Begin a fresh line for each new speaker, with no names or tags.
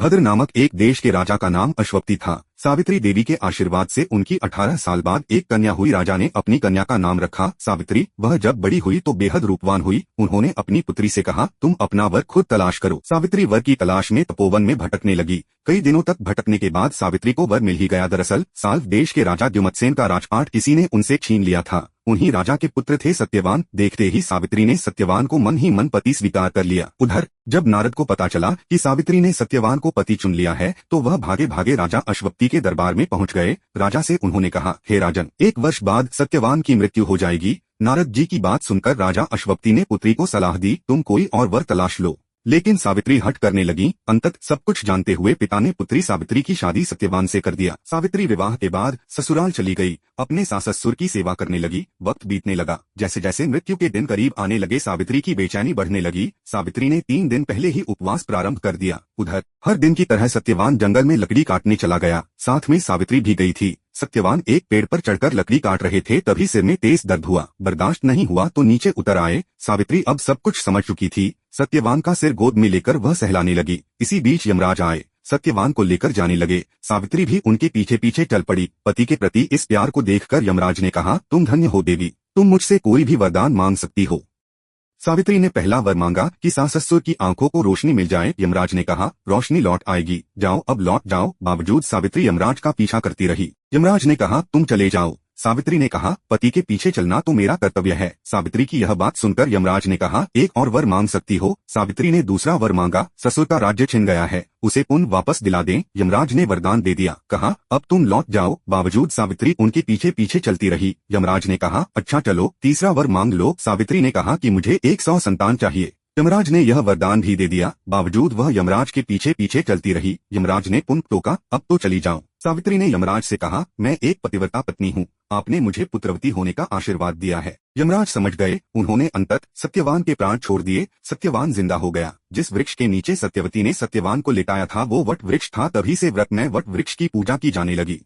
भद्र नामक एक देश के राजा का नाम अश्वपति था। सावित्री देवी के आशीर्वाद से उनकी 18 साल बाद एक कन्या हुई। राजा ने अपनी कन्या का नाम रखा सावित्री। वह जब बड़ी हुई तो बेहद रूपवान हुई। उन्होंने अपनी पुत्री से कहा, तुम अपना वर खुद तलाश करो। सावित्री वर की तलाश में तपोवन में भटकने लगी। कई दिनों तक भटकने के बाद सावित्री को वर मिल ही गया। दरअसल साल्व देश के राजा द्युमत्सेन का राजपाट किसी ने उनसे छीन लिया था। उन्हीं राजा के पुत्र थे सत्यवान। देखते ही सावित्री ने सत्यवान को मन ही मन पति स्वीकार कर लिया। उधर जब नारद को पता चला कि सावित्री ने सत्यवान को पति चुन लिया है तो वह भागे भागे राजा अश्वपति के दरबार में पहुंच गए। राजा से उन्होंने कहा, हे राजन, 1 वर्ष बाद सत्यवान की मृत्यु हो जाएगी। नारद जी की बात सुनकर राजा अश्वपति ने पुत्री को सलाह दी, तुम कोई और वर तलाश लो। लेकिन सावित्री हट करने लगी। अंतत सब कुछ जानते हुए पिता ने पुत्री सावित्री की शादी सत्यवान से कर दिया। सावित्री विवाह के बाद ससुराल चली गई। अपने सास ससुर की सेवा करने लगी। वक्त बीतने लगा। जैसे जैसे मृत्यु के दिन करीब आने लगे सावित्री की बेचैनी बढ़ने लगी। सावित्री ने 3 दिन पहले ही उपवास प्रारंभ कर दिया। उधर हर दिन की तरह सत्यवान जंगल में लकड़ी काटने चला गया। साथ में सावित्री भी गई थी। सत्यवान एक पेड़ पर चढ़कर लकड़ी काट रहे थे, तभी सिर में तेज दर्द हुआ। बर्दाश्त नहीं हुआ तो नीचे उतर आए। सावित्री अब सब कुछ समझ चुकी थी। सत्यवान का सिर गोद में लेकर वह सहलाने लगी। इसी बीच यमराज आए, सत्यवान को लेकर जाने लगे। सावित्री भी उनके पीछे पीछे चल पड़ी। पति के प्रति इस प्यार को देखकर यमराज ने कहा, तुम धन्य हो देवी, तुम मुझसे कोई भी वरदान मांग सकती हो। सावित्री ने पहला वर मांगा कि सास ससुर की आंखों को रोशनी मिल जाए। यमराज ने कहा, रोशनी लौट आएगी, जाओ अब लौट जाओ। बावजूद सावित्री यमराज का पीछा करती रही। यमराज ने कहा, तुम चले जाओ। सावित्री ने कहा, पति के पीछे चलना तो मेरा कर्तव्य है। सावित्री की यह बात सुनकर यमराज ने कहा, एक और वर मांग सकती हो। सावित्री ने दूसरा वर मांगा, ससुर का राज्य छिन गया है, उसे पुनः वापस दिला दें। यमराज ने वरदान दे दिया। कहा, अब तुम लौट जाओ। बावजूद सावित्री उनके पीछे पीछे चलती रही। यमराज ने कहा, अच्छा चलो, तीसरा वर मांग लो। सावित्री ने कहा कि मुझे 100 संतान चाहिए। यमराज ने यह वरदान भी दे दिया। बावजूद वह यमराज के पीछे पीछे चलती रही। यमराज ने पुनः टोका, अब तो चली जाओ। सावित्री ने यमराज से कहा, मैं एक पतिव्रता पत्नी हूँ, आपने मुझे पुत्रवती होने का आशीर्वाद दिया है। यमराज समझ गए। उन्होंने अंतत सत्यवान के प्राण छोड़ दिए। सत्यवान जिंदा हो गया। जिस वृक्ष के नीचे सत्यवती ने सत्यवान को लिटाया था वो वट वृक्ष था। तभी से व्रत में वट वृक्ष की पूजा की जाने लगी।